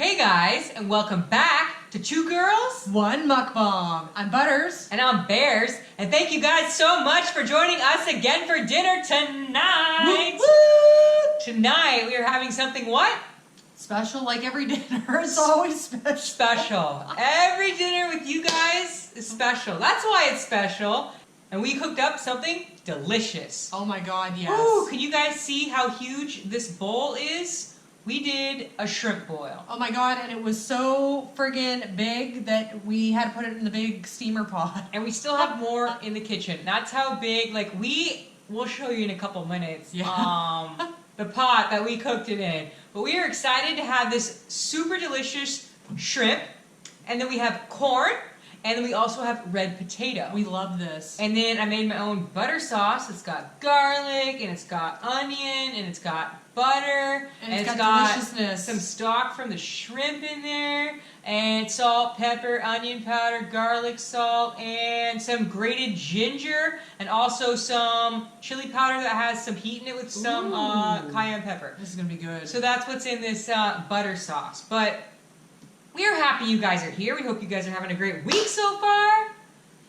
Hey guys, and welcome back to Two Girls, One Mukbang. I'm Butters. and I'm Bears, and thank you guys so much for joining us again for dinner tonight. Woo-woo! Tonight we are having something what? Special like every dinner. It's always special. Special. Every dinner with you guys is special. That's why it's special. And we cooked up something delicious. Oh my god, yes. Ooh, can you guys see how huge this bowl is? We did a shrimp boil. Oh my god, and it was so friggin' big that we had to put it in the big steamer pot. And we still have more in the kitchen. That's how big, like we'll show you in a couple minutes, Yeah. the pot that we cooked it in. But we are excited to have this super delicious shrimp. And then we have corn. And then we also have red potato. We love this. And then I made my own butter sauce. It's got garlic, and it's got onion, and it's got butter, and it's got deliciousness. Some stock from the shrimp in there, and salt, pepper, onion powder, garlic salt, and some grated ginger, and also some chili powder that has some heat in it with some cayenne pepper. This is gonna be good. So that's what's in this butter sauce. But we are happy you guys are here. We hope you guys are having a great week so far.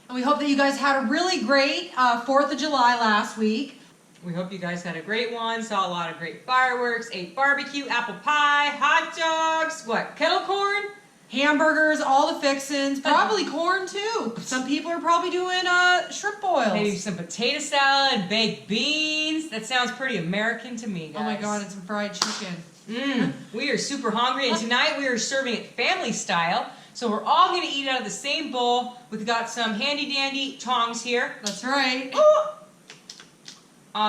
And we hope that you guys had a really great 4th of July last week. We hope you guys had a great one, saw a lot of great fireworks, ate barbecue, apple pie, hot dogs, what, kettle corn? Hamburgers, all the fixins, probably corn too. Some people are probably doing shrimp boils. Maybe some potato salad, baked beans. That sounds pretty American to me, guys. Oh my god, and some fried chicken. We are super hungry, and tonight we are serving it family style. So we're all going to eat out of the same bowl. We've got some handy dandy tongs here. That's right.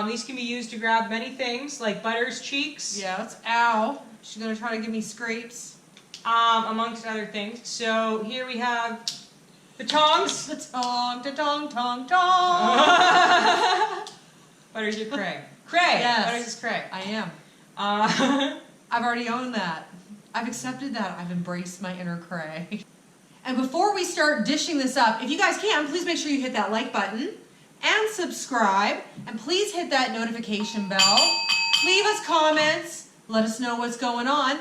These can be used to grab many things, like Butter's cheeks. Yeah, it's ow. She's going to try to give me scrapes. Amongst other things. So here we have the tongs. The tong. Butters or Craig? Craig! Yes. Butters is Craig. I am. I've already owned that. I've accepted that. I've embraced my inner Craig. And before we start dishing this up, if you guys can, please make sure you hit that like button and subscribe. And please hit that notification bell. Leave us comments. Let us know what's going on.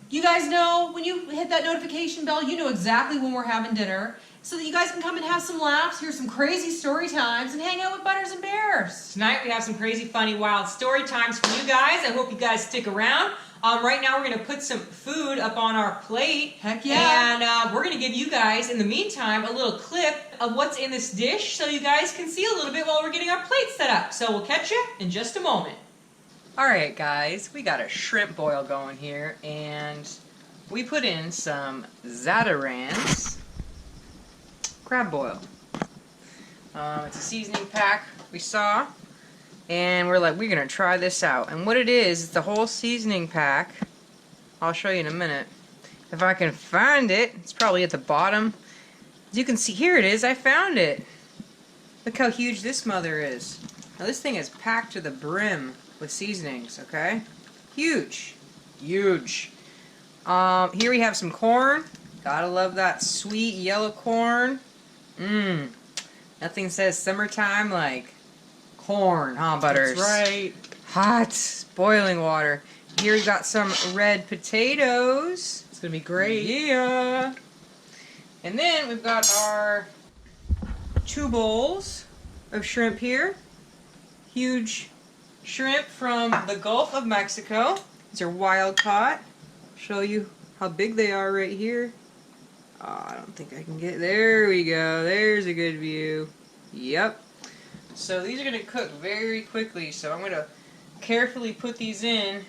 You guys know, when you hit that notification bell, you know exactly when we're having dinner, so that you guys can come and have some laughs, hear some crazy story times, and hang out with Butters and Bears. Tonight we have some crazy, funny, wild story times for you guys. I hope you guys stick around. Right now we're going to put some food up on our plate. Heck yeah. And we're going to give you guys, in the meantime, a little clip of what's in this dish, so you guys can see a little bit while we're getting our plates set up. So we'll catch you in just a moment. Alright guys, we got a shrimp boil going here, and we put in some Zatarains crab boil. It's a seasoning pack we saw, and we're like, we're gonna try this out. And what it is, it's the whole seasoning pack. I'll show you in a minute. If I can find it, it's probably at the bottom. As you can see, here it is, I found it. Look how huge this mother is. Now this thing is packed to the brim with seasonings, okay? Huge. Huge. Here we have some corn. Gotta love that sweet yellow corn. Nothing says summertime like corn, huh, Butters? That's right. Hot, boiling water. Here we got some red potatoes. It's gonna be great. Yeah. And then we've got our 2 bowls of shrimp here. Huge shrimp from the Gulf of Mexico. These are wild caught. Show you how big they are right here. I don't think I can get... There we go. There's a good view. Yep. So these are going to cook very quickly. So I'm going to carefully put these in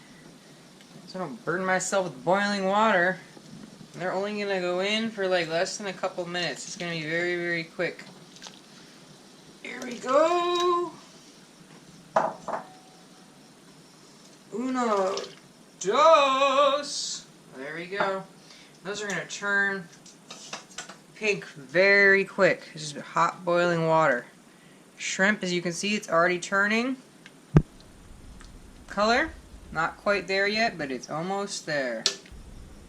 so I don't burn myself with boiling water. And they're only going to go in for like less than a couple minutes. It's going to be very, very quick. Here we go. Uno, dos. There we go. Those are going to turn pink very quick. This is hot boiling water. Shrimp, as you can see, it's already turning color. Not quite there yet, but it's almost there.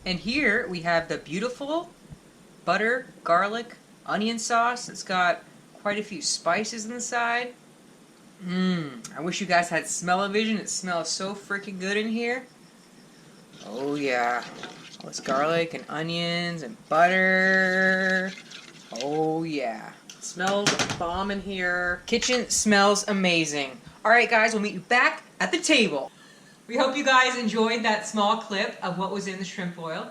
And here we have the beautiful butter, garlic, onion sauce. It's got quite a few spices inside. I wish you guys had smell-o-vision. It smells so freaking good in here. Oh yeah. All this garlic and onions and butter. Oh yeah. Smells bomb in here. Kitchen smells amazing. All right, guys, we'll meet you back at the table. We hope you guys enjoyed that small clip of what was in the shrimp boil.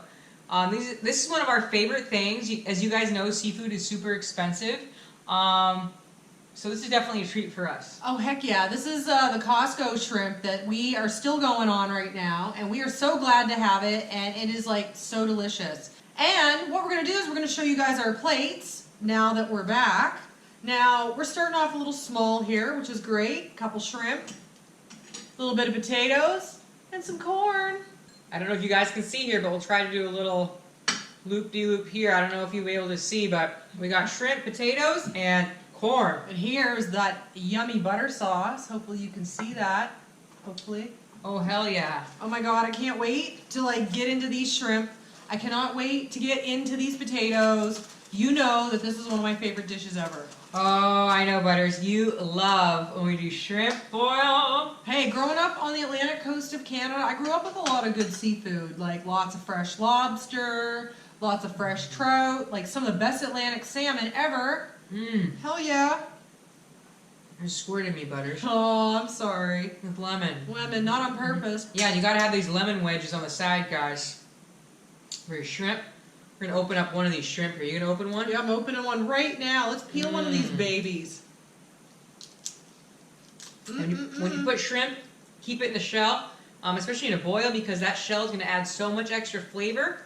This is one of our favorite things. As you guys know, seafood is super expensive. So this is definitely a treat for us. Oh, heck yeah. This is the Costco shrimp that we are still going on right now. And we are so glad to have it. And it is like so delicious. And what we're going to do is we're going to show you guys our plates now that we're back. Now, we're starting off a little small here, which is great. A couple shrimp, a little bit of potatoes, and some corn. I don't know if you guys can see here, but we'll try to do a little loop-de-loop here. I don't know if you'll be able to see, but we got shrimp, potatoes, and corn. And here's that yummy butter sauce. Hopefully you can see that. Hopefully. Oh, hell yeah. Oh my God, I can't wait to like get into these shrimp. I cannot wait to get into these potatoes. You know that this is one of my favorite dishes ever. Oh, I know, Butters. You love when we do shrimp boil. Hey, growing up on the Atlantic coast of Canada, I grew up with a lot of good seafood, like lots of fresh lobster, lots of fresh trout, like some of the best Atlantic salmon ever. Hell yeah. You're squirting me, Butters. Oh, I'm sorry. With lemon. Lemon, not on purpose. Yeah, you gotta have these lemon wedges on the side, guys. For your shrimp. We're gonna open up one of these shrimp. Are you gonna open one? Yeah, I'm opening one right now. Let's peel one of these babies. When you put shrimp, keep it in the shell, especially in a boil, because that shell is gonna add so much extra flavor.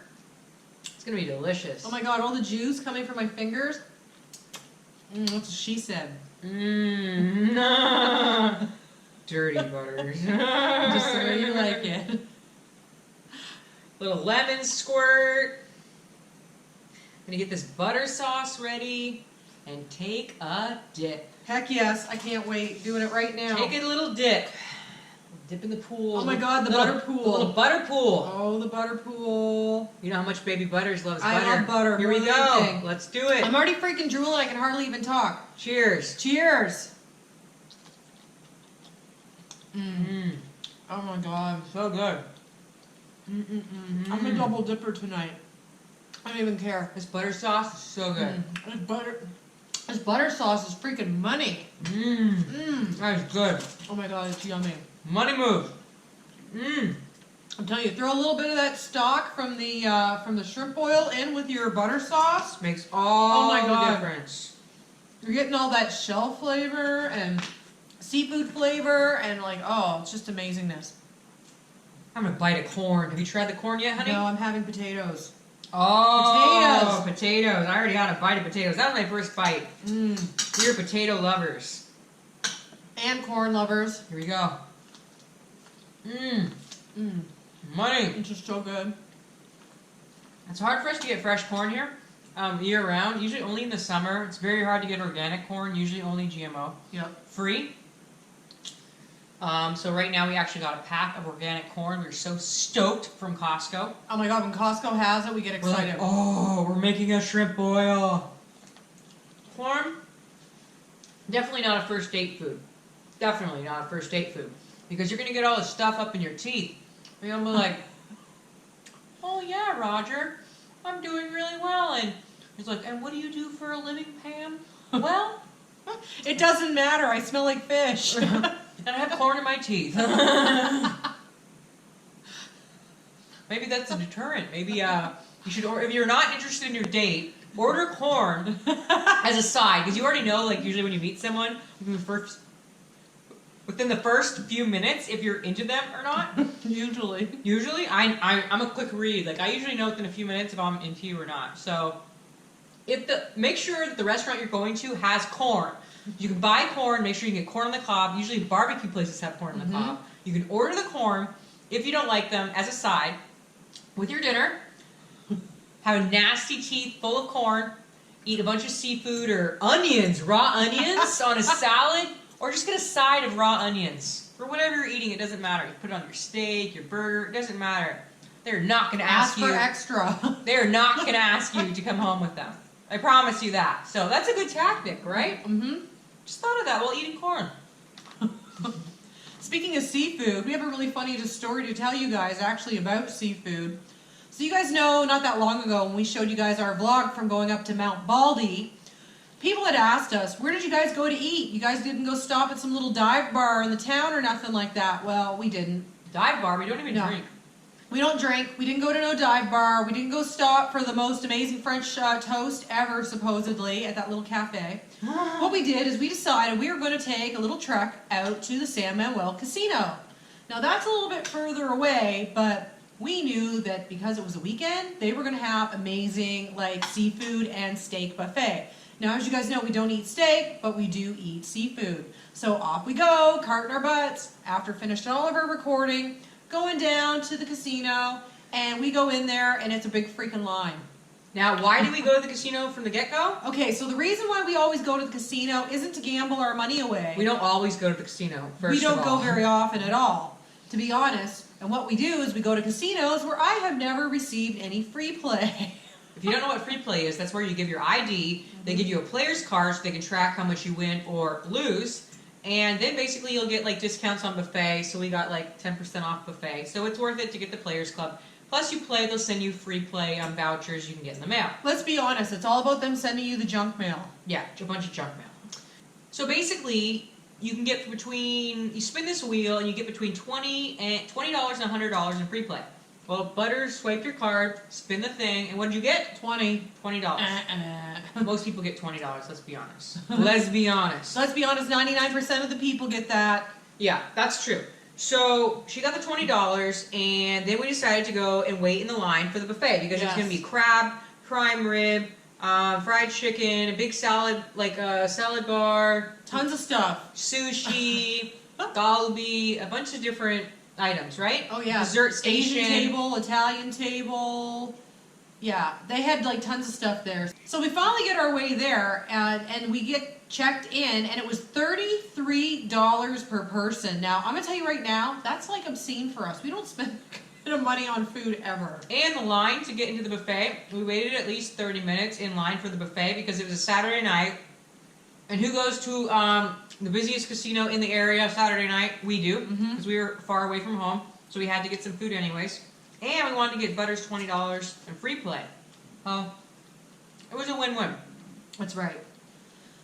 It's gonna be delicious. Oh my God, all the juice coming from my fingers. That's what she said. Dirty Butters. Just the way you like it. Little lemon squirt. Gonna get this butter sauce ready and take a dip. Heck yes, I can't wait. Doing it right now. Take a little dip. Dip in the pool. Oh my God, the butter pool. The little butter pool. Oh, the butter pool. You know how much Baby Butters loves I butter. love butter. Here we more than go. anything. Let's do it. I'm already freaking drooling. I can hardly even talk. Cheers. Cheers. Oh my God. So good. I'm a double dipper tonight. I don't even care. This butter sauce is so good. This butter sauce is freaking money. That is good. Oh my God, it's yummy. Money move. I'm telling you, throw a little bit of that stock from the shrimp boil in with your butter sauce. Makes all Oh my God. the difference. You're getting all that shell flavor and seafood flavor and like, oh, it's just amazingness. I'm gonna bite a corn. Have you tried the corn yet, honey? No, I'm having potatoes. Oh, potatoes. I already got a bite of potatoes. That was my first bite. We're potato lovers. And corn lovers. Here we go. Money. It's just so good. It's hard for us to get fresh corn here year round. Usually only in the summer. It's very hard to get organic corn. Usually only GMO. Yep. Free. So right now we actually got a pack of organic corn. We're so stoked from Costco. Oh my God, when Costco has it, we get We're like, excited. oh, we're making a shrimp boil. Corn, definitely not a first date food. Definitely not a first date food. Because you're going to get all this stuff up in your teeth. You're going to be like, oh yeah, Roger, I'm doing really well. And he's like, and what do you do for a living, Pam? Well, it doesn't matter. I smell like fish. and I have corn in my teeth. Maybe that's a deterrent. Maybe you should, or if you're not interested in your date, order corn as a side, because you already know, like usually when you meet someone, within the first few minutes, if you're into them or not. Usually, I'm a quick read. Like I usually know within a few minutes if I'm into you or not. So, make sure that the restaurant you're going to has corn. You can buy corn. Make sure you can get corn on the cob. Usually barbecue places have corn on the cob. You can order the corn if you don't like them as a side with your dinner. Have a nasty teeth full of corn. Eat a bunch of seafood or onions, raw onions on a salad, or just get a side of raw onions. For whatever you're eating, it doesn't matter. You put it on your steak, your burger, it doesn't matter. They're not going to ask you. for extra. They're not going to ask you to come home with them. I promise you that. So that's a good tactic, right? Just thought of that while eating corn. Speaking of seafood, we have a really funny story to tell you guys actually about seafood. So you guys know not that long ago when we showed you guys our vlog from going up to Mount Baldy, people had asked us, where did you guys go to eat? You guys didn't go stop at some little dive bar in the town or nothing like that. Well, we didn't. Dive bar? We don't even drink. We don't drink. We didn't go to no dive bar. We didn't go stop for the most amazing French toast ever, supposedly, at that little cafe. What we did is we decided we were going to take a little trek out to the San Manuel Casino. Now, that's a little bit further away, but we knew that because it was a weekend, they were going to have amazing, like, seafood and steak buffet. Now, as you guys know, we don't eat steak, but we do eat seafood. So off we go, carting our butts, after finishing all of our recording, going down to the casino, and we go in there, and it's a big freaking line. Now, why do we go to the casino from the get-go? Okay, so the reason why we always go to the casino isn't to gamble our money away. We don't always go to the casino, first We don't of all. go very often at all, to be honest. And what we do is we go to casinos where I have never received any free play. If you don't know what free play is, that's where you give your ID, they give you a player's card so they can track how much you win or lose, and then basically you'll get like discounts on buffet, so we got like 10% off buffet, so it's worth it to get the players club. Plus you play, they'll send you free play vouchers you can get in the mail. Let's be honest, it's all about them sending you the junk mail. Yeah, a bunch of junk mail. So basically, you can get you spin this wheel and you get between $20 and $100 in free play. Well, Butters swiped your card, spin the thing, and what did you get? $20. Most people get $20, let's be honest. Let's be honest. Let's be honest, 99% of the people get that. Yeah, that's true. So, she got the $20, and then we decided to go and wait in the line for the buffet, because it's going to be crab, prime rib, fried chicken, a big salad, like a salad bar. Tons of stuff. Sushi, galbi, a bunch of different items, right? Oh yeah. Dessert station. Asian table, Italian table. Yeah, they had like tons of stuff there. So we finally get our way there, and we get checked in, and it was $33 per person. Now, I'm going to tell you right now, that's like obscene for us. We don't spend money on food ever. And the line to get into the buffet, we waited at least 30 minutes in line for the buffet because it was a Saturday night. And who goes to the busiest casino in the area Saturday night? We do, because we were far away from home, so we had to get some food anyways. And we wanted to get Butters $20 and free play. Oh, it was a win-win. That's right.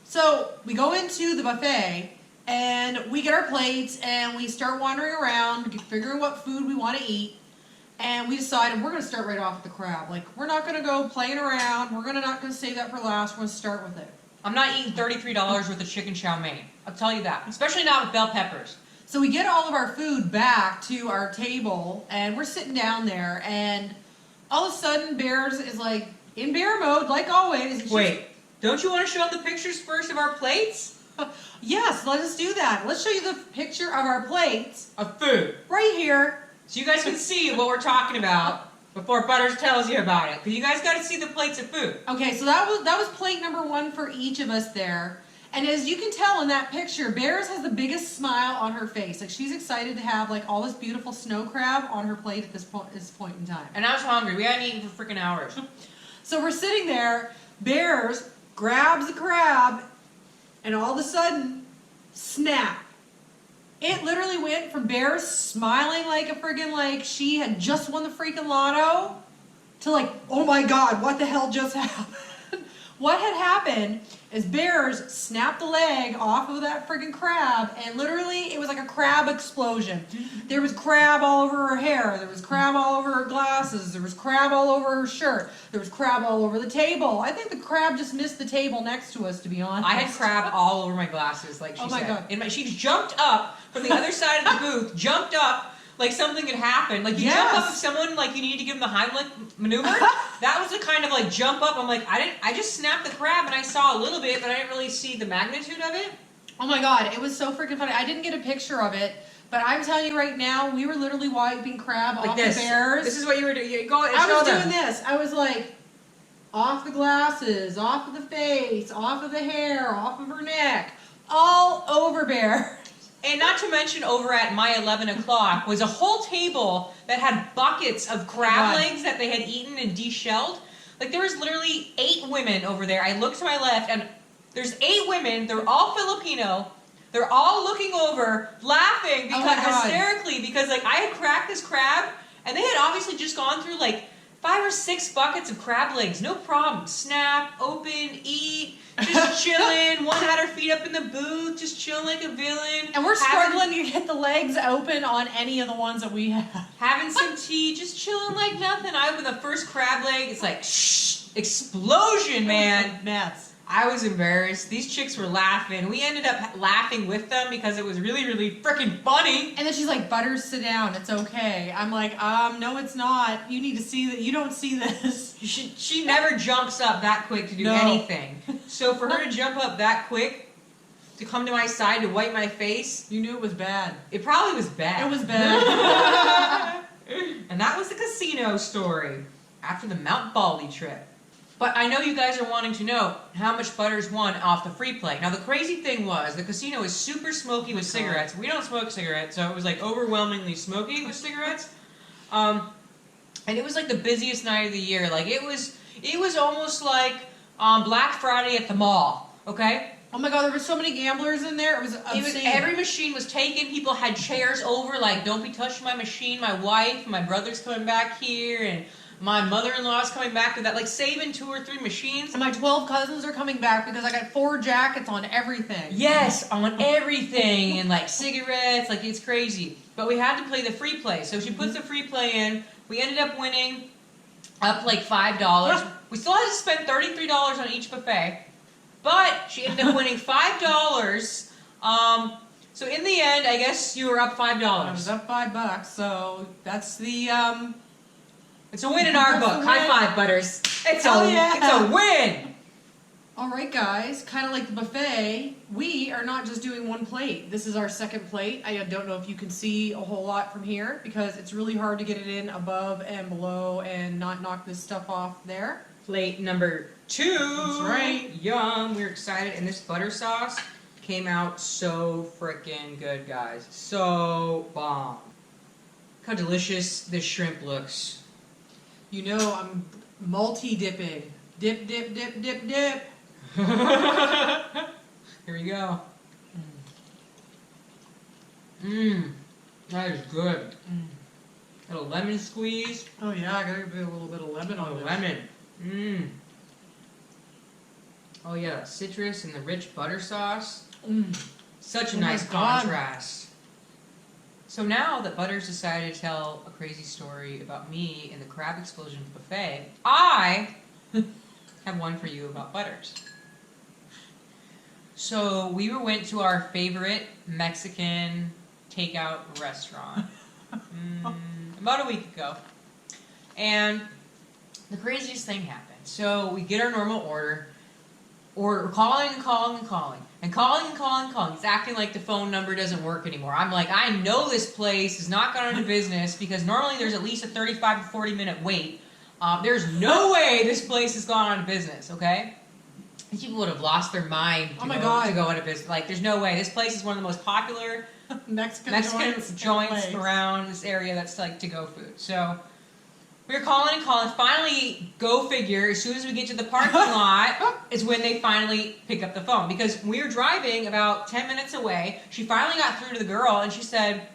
So we go into the buffet, and we get our plates, and we start wandering around, figuring what food we want to eat. And we decided we're going to start right off with the crab. Like, we're not going to go playing around. We're not going to save that for last. We're going to start with it. I'm not eating $33 worth of chicken chow mein. I'll tell you that. Especially not with bell peppers. So we get all of our food back to our table, and we're sitting down there, and all of a sudden, Bears is like in bear mode, like always. Wait, don't you want to show the pictures first of our plates? Yes, let us do that. Let's show you the picture of our plates. Of food. Right here. So you guys can see what we're talking about before Butters tells you about it. Because you guys got to see the plates of food. Okay, so that was plate number 1 for each of us there. And as you can tell in that picture, Bears has the biggest smile on her face. Like, she's excited to have like all this beautiful snow crab on her plate at this point in time. And I was hungry. We hadn't eaten for freaking hours. So we're sitting there. Bears grabs the crab, and all of a sudden, snap. It literally went from Bears smiling like a friggin' like she had just won the freaking lotto to like, oh my God, what the hell just happened? What had happened is Bears snapped the leg off of that friggin' crab, and literally it was like a crab explosion. There was crab all over her hair. There was crab all over her glasses. There was crab all over her shirt. There was crab all over the table. I think the crab just missed the table next to us, to be honest. I had crab all over my glasses, like she said. Oh my God. She jumped up from the other side of the booth, jumped up like something had happened. Like you jump up if someone, like you need to give them the Heimlich maneuver. That was the kind of like jump up. I'm like, I just snapped the crab and I saw a little bit, but I didn't really see the magnitude of it. Oh my God, it was so freaking funny. I didn't get a picture of it, but I'm telling you right now, we were literally wiping crab Like off this. the Bears. This is what you were doing. Go and I show was them. doing this. I was like, off the glasses, off of the face, off of the hair, off of her neck, all over Bear. And not to mention, over at my 11 o'clock was a whole table that had buckets of crab legs that they had eaten and deshelled. Like, there was literally 8 women over there. I looked to my left, and there's 8 women. They're all Filipino. They're all looking over, laughing hysterically because, like, I had cracked this crab, and they had obviously just gone through, like, 5 or 6 buckets of crab legs, no problem. Snap, open, eat, just chilling. One had her feet up in the booth, just chilling like a villain. And we're struggling to get the legs open on any of the ones that we have. Having some tea, just chilling like nothing. I open the first crab leg, it's like, shh, explosion, man. Nuts. I was embarrassed. These chicks were laughing. We ended up laughing with them because it was really, really freaking funny. And then she's like, Butters, sit down. It's okay. I'm like, no, it's not. You need to see that. You don't see this. She never jumps up that quick to do anything. So for her to jump up that quick, to come to my side to wipe my face. You knew it was bad. It probably was bad. It was bad. And that was the casino story after the Mount Baldy trip. But I know you guys are wanting to know how much Butters won off the free play. Now the crazy thing was, the casino is super smoky with cigarettes. We don't smoke cigarettes, so it was like overwhelmingly smoky with cigarettes. And it was like the busiest night of the year. Like it was almost like Black Friday at the mall, okay? Oh my God, there were so many gamblers in there. It was obscene. Every machine was taken. People had chairs over, like, don't be touching my machine. My wife, my brother's coming back here, and my mother-in-law's coming back with that, like, saving 2 or 3 machines. And my 12 cousins are coming back because I got 4 jackets on everything. Yes, on everything, and like cigarettes, like it's crazy. But we had to play the free play. So she puts the free play in. We ended up winning up like $5. We still had to spend $33 on each buffet. But she ended up winning $5. So in the end, I guess you were up $5. I was up $5, so that's the It's a win in our book. High five, Butters. It's a win. All right, guys. Kind of like the buffet, we are not just doing 1 plate. This is our 2nd plate. I don't know if you can see a whole lot from here because it's really hard to get it in above and below and not knock this stuff off there. Plate number 2. That's right. Yum. We're excited. And this butter sauce came out so freaking good, guys. So bomb. Look how delicious this shrimp looks. You know I'm multi-dipping. Dip, dip, dip, dip, dip. Here we go. Mmm. That is good. Little lemon squeeze. Oh yeah, I gotta put a little bit of lemon on it. Lemon. Mmm. Oh yeah, citrus and the rich butter sauce. Such a nice contrast. So now that Butters decided to tell a crazy story about me in the crab explosion buffet, I have one for you about Butters. So we went to our favorite Mexican takeout restaurant about a week ago. And the craziest thing happened. So we get our normal order. We're calling and calling and calling. And calling and calling and calling. It's acting like the phone number doesn't work anymore. I'm like, I know this place has not gone into business because normally there's at least a 35 to 40 minute wait. There's no way this place has gone out of business, okay? These people would have lost their mind to go out of business. Like, there's no way. This place is one of the most popular Mexican joints around this area that's like to-go food. So we were calling and calling. Finally, go figure, as soon as we get to the parking lot is when they finally pick up the phone. Because we were driving about 10 minutes away. She finally got through to the girl and she said,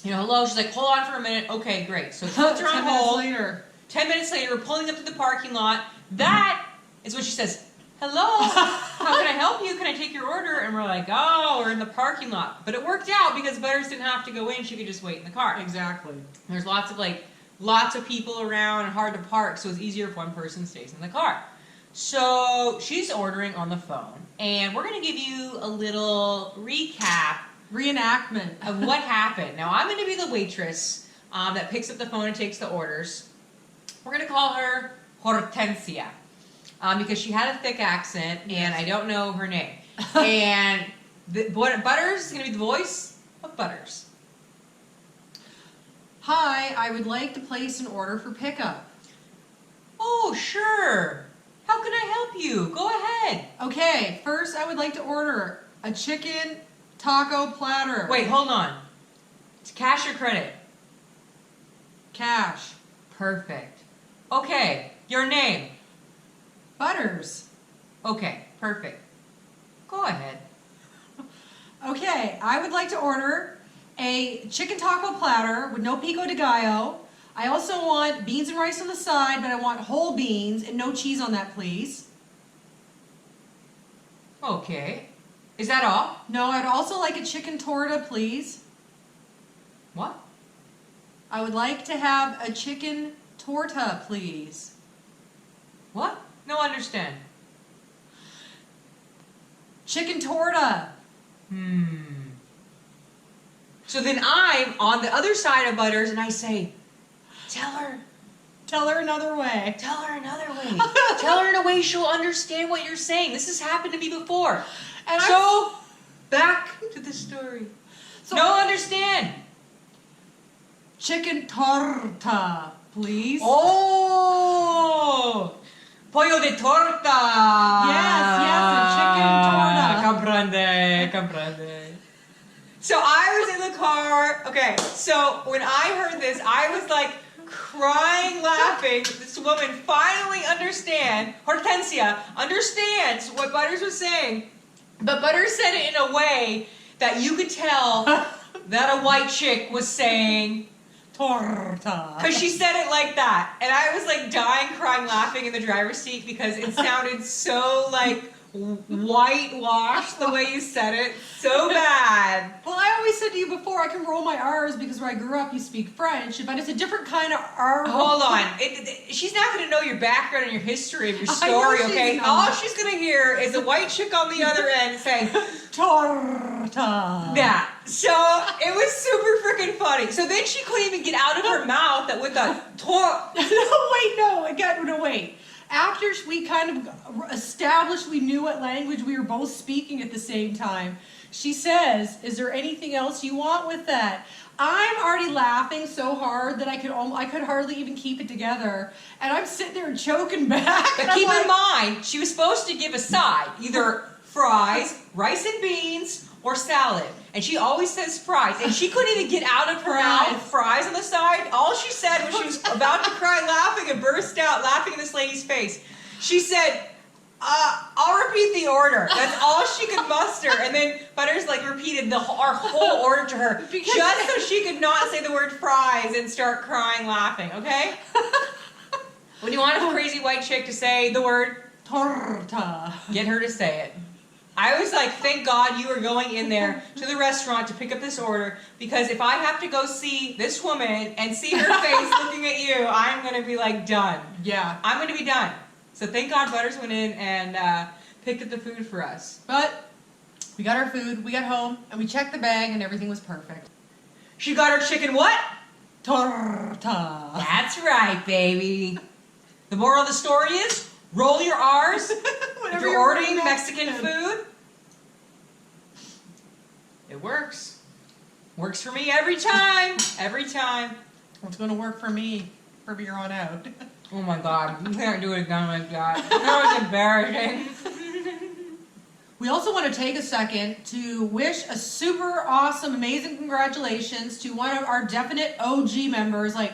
you know, hello. She's like, hold on for a minute. Okay, great. So she puts her on hold. 10 minutes later, we're pulling up to the parking lot. That is when she says, hello, how can I help you? Can I take your order? And we're like, oh, we're in the parking lot. But it worked out because Butters didn't have to go in. She could just wait in the car. Exactly. There's lots of people around and hard to park, so it's easier if one person stays in the car. So she's ordering on the phone, and we're going to give you a little reenactment of what happened. Now, I'm going to be the waitress that picks up the phone and takes the orders. We're going to call her Hortensia because she had a thick accent, and I don't know her name. And Butters is going to be the voice of Butters. Hi, I would like to place an order for pickup. Oh, sure. How can I help you? Go ahead. Okay, first I would like to order a chicken taco platter. Wait, hold on. It's cash or credit? Cash. Perfect. Okay, your name? Butters. Okay, perfect. Go ahead. Okay, I would like to order a chicken taco platter with no pico de gallo, I also want beans and rice on the side, but I want whole beans and no cheese on that, please. Okay. Is that all? No, I'd also like a chicken torta, please. What? I would like to have a chicken torta, please. What? No understand. Chicken torta. So then I'm on the other side of Butters and I say, tell her another way. Tell her another way. Tell her in a way she'll understand what you're saying. This has happened to me before. And so, back to the story. So, no understand. Chicken torta, please. Oh! Pollo de torta. Yes, a chicken torta. Comprende. So I was in the car. Okay, so when I heard this, I was like crying, laughing. This woman finally Hortensia understands what Butters was saying. But Butters said it in a way that you could tell that a white chick was saying torta. Because she said it like that. And I was like dying, crying, laughing in the driver's seat because it sounded so like whitewashed the way you said it. So bad. Well, I always said to you before, I can roll my R's because where I grew up you speak French, but it's a different kind of R. Hold on. She's not going to know your background and your history of your story, okay? Not. All she's going to hear is a white chick on the other end saying, torta. That. So it was super freaking funny. So then she couldn't even get out of her mouth that with a No, wait. After we kind of established we knew what language we were both speaking at the same time, she says, is there anything else you want with that? I'm already laughing so hard that I could hardly even keep it together. And I'm sitting there choking back. But keep in mind, she was supposed to give a side, either fries, rice and beans, or salad. And she always says fries. And she couldn't even get out of her mouth fries on the side. All she said was she was about to cry laughing and burst out laughing in this lady's face. She said, I'll repeat the order. That's all she could muster. And then Butters like repeated our whole order to her just so she could not say the word fries and start crying laughing, okay? When you want a crazy white chick to say the word torta, get her to say it. I was like, thank God you were going in there to the restaurant to pick up this order, because if I have to go see this woman and see her face looking at you, I'm going to be like done. Yeah. I'm going to be done. So thank God Butters went in and picked up the food for us. But we got our food, we got home, and we checked the bag and everything was perfect. She got her chicken what? Torta. That's right, baby. The moral of the story is, roll your R's if you're ordering Mexican food. It works. Works for me every time. Every time. It's going to work for me from here on out. Oh my God, you can't do it again like that. That was embarrassing. We also want to take a second to wish a super awesome, amazing congratulations to one of our definite OG members. Like,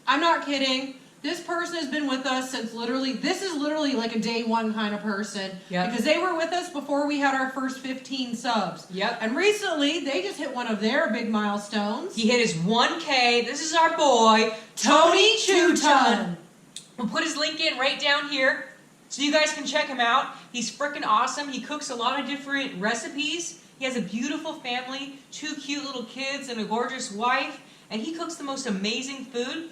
I'm not kidding. This person has been with us since this is literally like a day one kind of person. Yep. Because they were with us before we had our first 15 subs. Yep. And recently, they just hit one of their big milestones. He hit his 1K. This is our boy, Tony Chuton. We'll put his link in right down here so you guys can check him out. He's freaking awesome. He cooks a lot of different recipes. He has a beautiful family, 2 cute little kids and a gorgeous wife. And he cooks the most amazing food.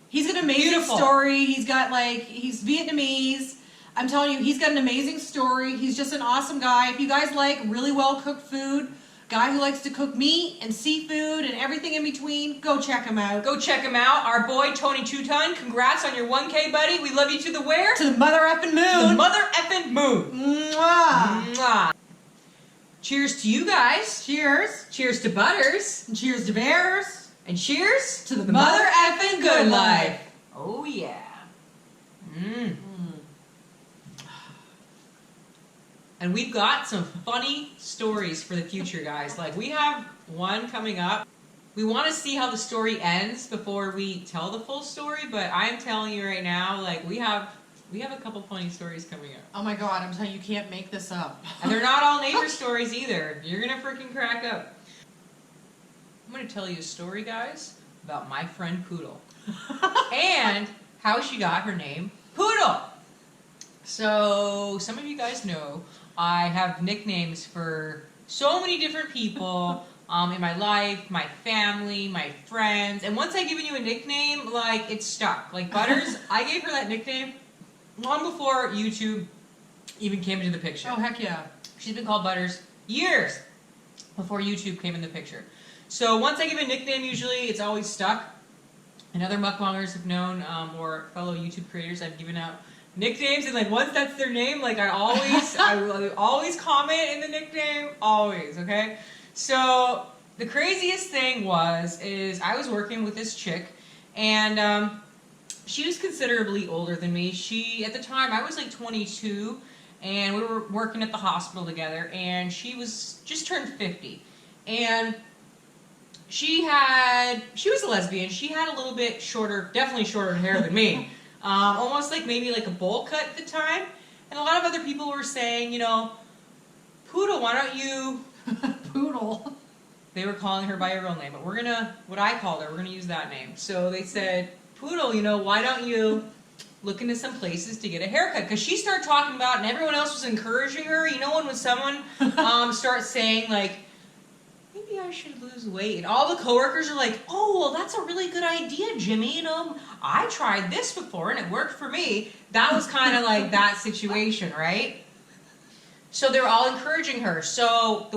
He's got an amazing story. He's Vietnamese. I'm telling you, he's got an amazing story. He's just an awesome guy. If you guys like really well cooked food, guy who likes to cook meat and seafood and everything in between, go check him out. Go check him out. Our boy, Tony Chuton. Congrats on your 1K, buddy. We love you to the where? To the mother effing moon. To the mother effing moon. Mwah. Mwah. Cheers to you guys. Cheers. Cheers to Butters. And cheers to Bears. And cheers to the mother effing good life. Oh yeah. Mmm. And we've got some funny stories for the future, guys. Like, we have one coming up. We want to see how the story ends before we tell the full story, but I'm telling you right now, like, we have a couple funny stories coming up. Oh my God, I'm telling you, you can't make this up. And they're not all neighbor stories either. You're gonna freaking crack up. I'm going to tell you a story, guys, about my friend Poodle. and how she got her name, Poodle. So, some of you guys know I have nicknames for so many different people in my life, my family, my friends. And once I've given you a nickname, like, it's stuck. Like Butters, I gave her that nickname long before YouTube even came into the picture. Oh, heck yeah. She's been called Butters years before YouTube came in the picture. So once I give a nickname, usually it's always stuck. And other mukbangers have known, or fellow YouTube creators, I've given out nicknames, and like once that's their name, like I always comment in the nickname, always, okay? So the craziest thing is I was working with this chick, and she was considerably older than me. At the time, I was like 22, and we were working at the hospital together, and she was just turned 50. And she was a lesbian. She had a little bit shorter, definitely shorter hair than me. Almost like maybe like a bowl cut at the time. And a lot of other people were saying, you know, Poodle, why don't you... Poodle. They were calling her by her real name, but what I called her, we're gonna use that name. So they said, Poodle, you know, why don't you look into some places to get a haircut? Because she started talking about, and everyone else was encouraging her, you know, when someone starts saying like, maybe I should lose weight. And all the coworkers are like, oh, well, that's a really good idea, Jimmy. You know, I tried this before and it worked for me. That was kind of like that situation, right? So they were all encouraging her. So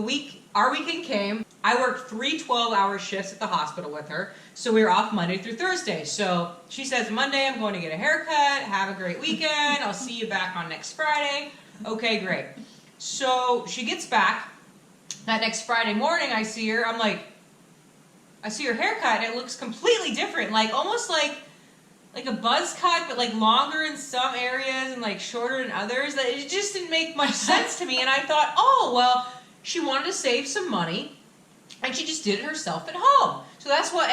our weekend came. I worked 3 12-hour shifts at the hospital with her. So we were off Monday through Thursday. So she says, Monday, I'm going to get a haircut. Have a great weekend. I'll see you back on next Friday. Okay, great. So she gets back. That next Friday morning, I see her. I'm like, I see her haircut, and it looks completely different. Like, almost like a buzz cut, but like longer in some areas and like shorter in others. It just didn't make much sense to me. And I thought, oh, well, she wanted to save some money, and she just did it herself at home. So that's what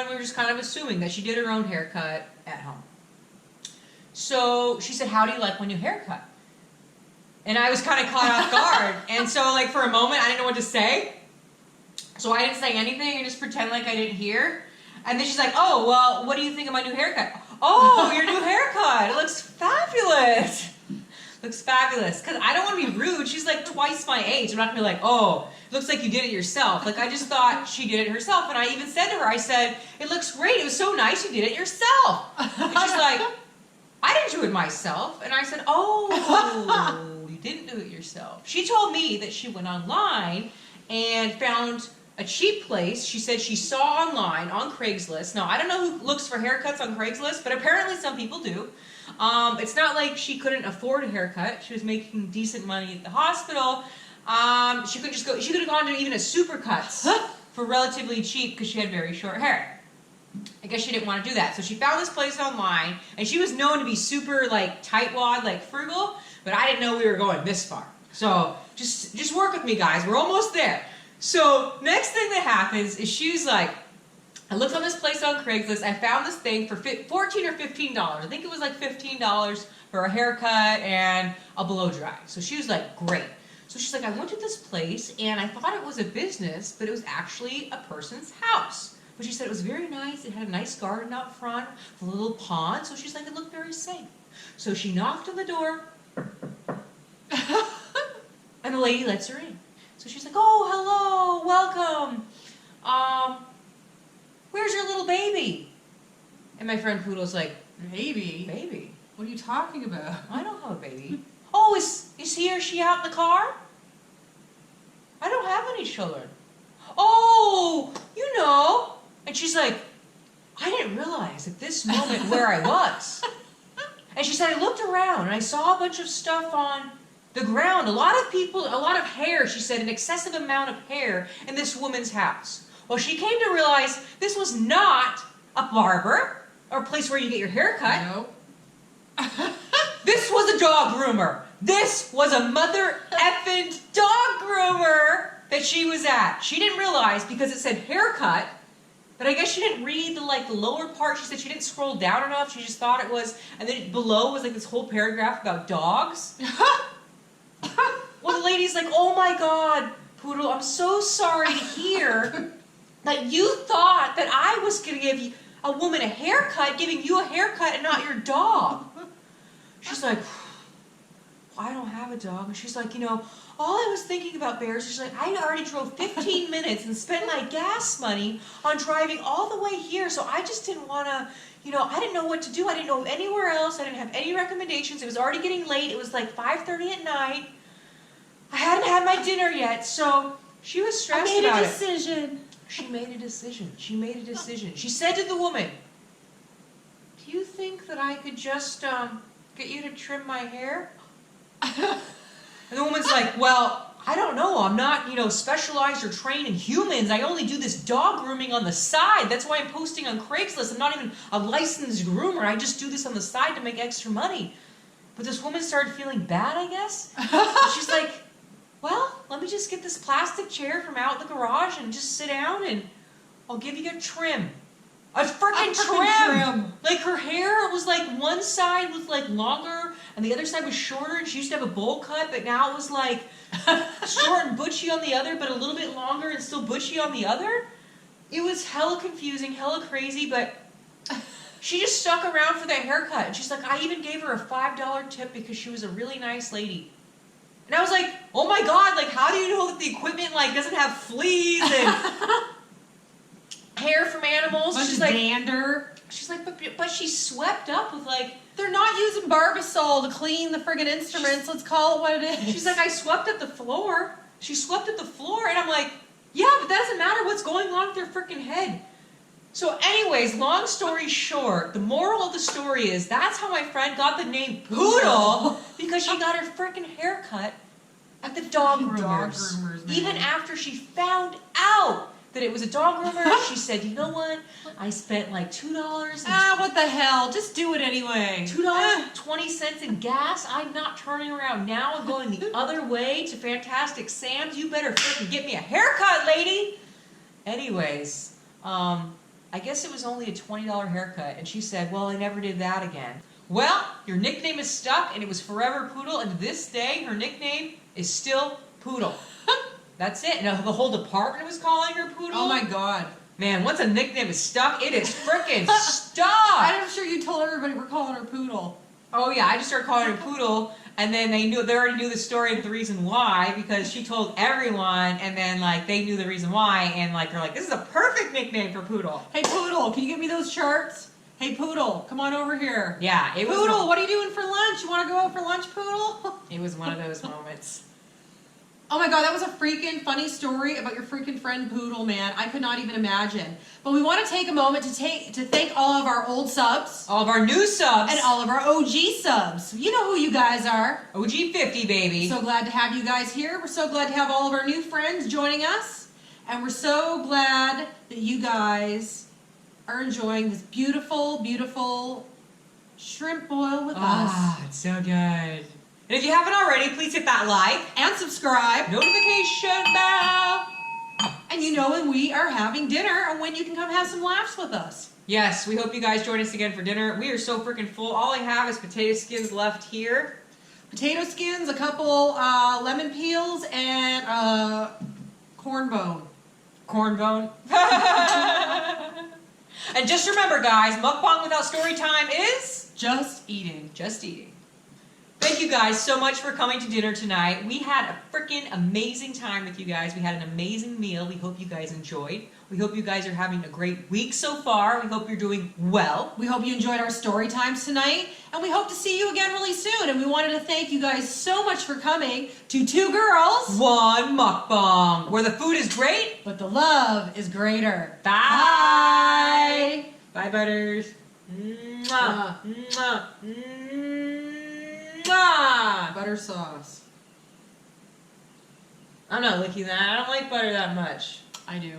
we were just kind of assuming, that she did her own haircut at home. So she said, how do you like my new haircut? And I was kind of caught off guard. And so, like, for a moment, I didn't know what to say. So I didn't say anything and just pretend like I didn't hear. And then she's like, oh, well, what do you think of my new haircut? Oh, your new haircut. It looks fabulous. Looks fabulous. Because I don't want to be rude. She's like twice my age. I'm not going to be like, oh, it looks like you did it yourself. Like, I just thought she did it herself. And I even said to her, I said, it looks great. It was so nice you did it yourself. And she's like, I didn't do it myself. And I said, oh, you didn't do it yourself. She told me that she went online and found a cheap place. She said she saw online on Craigslist. Now, I don't know who looks for haircuts on Craigslist, but apparently some people do. It's not like she couldn't afford a haircut. She was making decent money at the hospital. She could have gone to even a Supercuts for relatively cheap because she had very short hair. I guess she didn't want to do that. So she found this place online, and she was known to be super like tightwad, like frugal, but I didn't know we were going this far. So just work with me, guys. We're almost there. So next thing that happens is she was like, I looked on this place on Craigslist. I found this thing for $14 or $15. I think it was like $15 for a haircut and a blow dry. So she was like, great. So she's like, I went to this place and I thought it was a business, but it was actually a person's house. But she said it was very nice. It had a nice garden out front, a little pond. So she's like, it looked very safe. So she knocked on the door, and the lady lets her in. So she's like, oh, hello, welcome. Where's your little baby? And my friend Poodle's like, Baby? baby? What are you talking about? I don't have a baby. Oh, is he or she out in the car? I don't have any children. Oh, you know. And she's like, I didn't realize at this moment where I was. And she said, I looked around and I saw a bunch of stuff on the ground. A lot of hair, she said, an excessive amount of hair in this woman's house. Well, she came to realize this was not a barber or a place where you get your hair cut. Nope. This was a dog groomer. This was a mother effing dog groomer that she was at. She didn't realize because it said haircut, but I guess she didn't read the lower part. She said she didn't scroll down enough. She just thought it was, and then below was like this whole paragraph about dogs. Well, the lady's like, oh my God, Poodle, I'm so sorry to hear that you thought that I was going to give you a woman a haircut giving you a haircut and not your dog. She's like, well, I don't have a dog. And she's like, you know, all I was thinking about, Bears, she's like, I already drove 15 minutes and spent my gas money on driving all the way here, so I just didn't want to, you know, I didn't know what to do. I didn't know anywhere else. I didn't have any recommendations. It was already getting late. It was like 5:30 at night. I hadn't had my dinner yet, so she was stressed about it. I made a decision. She made a decision. She made a decision. She said to the woman, do you think that I could just get you to trim my hair? And the woman's like, well, I don't know. I'm not, you know, specialized or trained in humans. I only do this dog grooming on the side. That's why I'm posting on Craigslist. I'm not even a licensed groomer. I just do this on the side to make extra money. But this woman started feeling bad, I guess. She's like, well, let me just get this plastic chair from out in the garage and just sit down and I'll give you a trim. A freaking trim! Like her hair was like one side was like longer and the other side was shorter, and she used to have a bowl cut, but now it was like short and butchy on the other, but a little bit longer and still butchy on the other. It was hella confusing, hella crazy, but she just stuck around for that haircut. And she's like, I even gave her a $5 tip because she was a really nice lady. And I was like, oh my God, like how do you know that the equipment like doesn't have fleas and hair from animals? She's like, dander. She's like, but she swept up with like, they're not using Barbasol to clean the friggin' instruments. Let's call it what it is. She's like, I swept at the floor. She swept at the floor. And I'm like, yeah, but that doesn't matter what's going on with their freaking head. So anyways, long story short, the moral of the story is that's how my friend got the name Poodle, because she got her freaking haircut at the dog groomers. Even after she found out that it was a dog groomer, she said, you know what? I spent like $2. What the hell? Just do it anyway. $2.20 in gas. I'm not turning around now and going the other way to Fantastic Sam's. You better freaking get me a haircut, lady. Anyways, I guess it was only a $20 haircut, and she said, well, I never did that again. Well, your nickname is stuck, and it was forever Poodle, and to this day, her nickname is still Poodle. That's it. Now, the whole department was calling her Poodle. Oh my God. Man, once a nickname is stuck, it is freaking stuck. I'm sure you told everybody we're calling her Poodle. Oh yeah, I just started calling her Poodle, and then they already knew the story and the reason why, because she told everyone, and then like they knew the reason why, and like they're like, this is a perfect nickname for Poodle. Hey Poodle, can you get me those charts? Hey Poodle, come on over here. Yeah, it was. Poodle, what are you doing for lunch? You want to go out for lunch, Poodle? It was one of those moments. Oh my God, that was a freaking funny story about your freaking friend Poodle, man. I could not even imagine. But we want to take a moment to thank all of our old subs. All of our new subs. And all of our OG subs. You know who you guys are. OG 50, baby. So glad to have you guys here. We're so glad to have all of our new friends joining us. And we're so glad that you guys are enjoying this beautiful, beautiful shrimp boil with us. Ah, it's so good. And if you haven't already, please hit that like and subscribe, notification bell, and you know when we are having dinner and when you can come have some laughs with us. Yes, we hope you guys join us again for dinner. We are so freaking full. All I have is potato skins left here. Potato skins, a couple lemon peels, and corn bone. Corn bone. And just remember, guys, mukbang without story time is just eating. Just eating. Thank you guys so much for coming to dinner tonight. We had a freaking amazing time with you guys. We had an amazing meal. We hope you guys enjoyed. We hope you guys are having a great week so far. We hope you're doing well. We hope you enjoyed our story times tonight. And we hope to see you again really soon. And we wanted to thank you guys so much for coming to Two Girls, One Mukbang, where the food is great, but the love is greater. Bye. Bye, Butters. Mwah. Mwah. Mwah. Butter sauce. I'm not licking that. I don't like butter that much. I do.